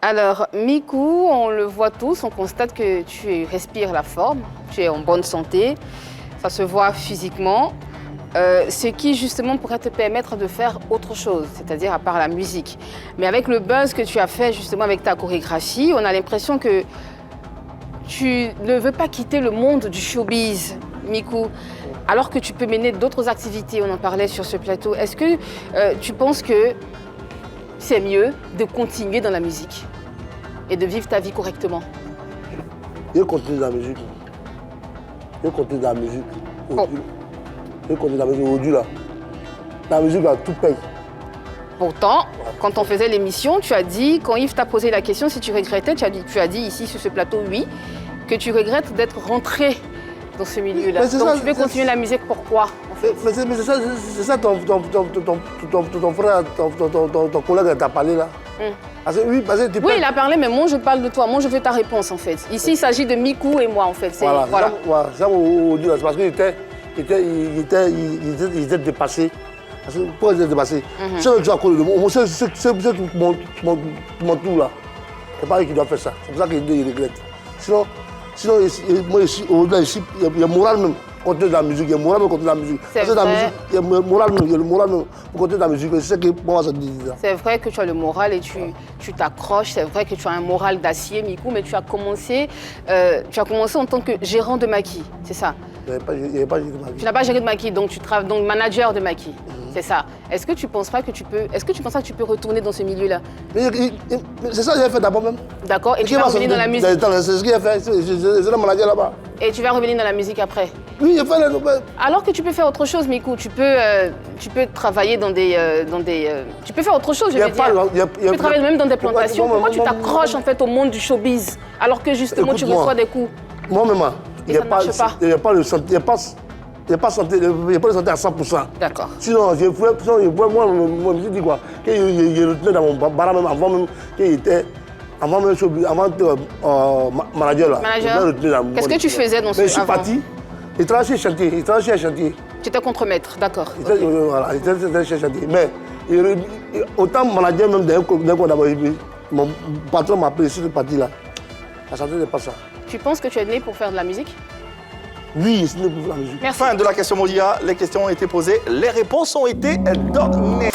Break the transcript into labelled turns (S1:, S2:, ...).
S1: Alors, Miku, on le voit tous, on constate que tu respires la forme, tu es en bonne santé, ça se voit physiquement, ce qui justement pourrait te permettre de faire autre chose, c'est-à-dire à part la musique. Mais avec le buzz que tu as fait justement avec ta chorégraphie, on a l'impression que tu ne veux pas quitter le monde du showbiz, Miku, alors que tu peux mener d'autres activités, on en parlait sur ce plateau. Est-ce que tu penses que c'est mieux de continuer dans la musique et de vivre ta vie correctement?
S2: Je continue dans la musique. Je continue dans la musique. Je continue dans la musique aujourd'hui là. La musique là, tout paye.
S1: Pourtant, quand on faisait l'émission, tu as dit, quand Yves t'a posé la question si tu regrettais, tu as dit ici sur ce plateau, oui, que tu regrettes d'être rentré dans ce milieu-là. Donc tu veux continuer la musique, pourquoi en fait?
S2: Mais c'est ça ton frère, ton collègue t'a parlé là. Parce que, oui,
S1: il a parlé, mais moi je parle de toi. Moi je veux ta réponse en fait. Ici il s'agit de Miku et moi en fait.
S2: Voilà. C'est parce qu'il était dépassé. Parce que pourquoi il était dépassé? C'est que tu as connu le monde. C'est mon tour là. C'est pas lui qui doit faire ça. C'est pour ça qu'il regrette. Sinon moi ici, aujourd'hui, il y a moral même. Continuer dans la musique, il y a moral contre la musique.
S1: C'est vrai.
S2: Dans la musique, il y a le moral même pour continuer dans la musique. C'est ce que moi ça dit.
S1: C'est vrai que tu as le moral et tu t'accroches. C'est vrai que tu as un moral d'acier, Miku, mais tu as commencé en tant que gérant de maquis, c'est ça?
S2: Il n'y avait pas géré de maquis.
S1: Tu n'as pas géré de maquis, donc tu travailles donc manager de maquis, c'est ça. Est-ce que tu penses que tu peux retourner dans ce milieu-là?
S2: C'est ça que j'ai fait d'abord même.
S1: D'accord, et tu vas revenir dans la musique?
S2: C'est ce qu'il a fait, c'est le manager là-bas.
S1: Et tu vas revenir dans la musique après?
S2: Oui, j'ai fait la nouvelle.
S1: Alors que tu peux faire autre chose, Miku, tu peux travailler dans des... tu peux faire autre chose, je veux dire. Tu peux travailler même dans des plantations. Pourquoi tu t'accroches en fait au monde du showbiz alors que justement tu reçois des coups?
S2: Moi-même, il n'y a pas de santé. Il n'y a pas de santé à 100%.
S1: D'accord.
S2: Sinon, moi, je me dis quoi? Qu'il retenait dans mon barra même avant même qu'il était... Avant même manager là.
S1: Manager. Qu'est-ce que tu faisais dans ce
S2: Mais je suis parti. Il travaillait chez chantier.
S1: Tu étais contremaître, d'accord.
S2: Voilà, il était chez chantier. Mais autant manager même d'un coup d'abord, mon patron m'a appelé sur le parti là. La santé n'est pas ça.
S1: Tu penses que tu es né pour faire de la musique?
S2: Oui, c'est né pour faire de la musique.
S1: Merci.
S3: Fin de la question Modia, les questions ont été posées, les réponses ont été données.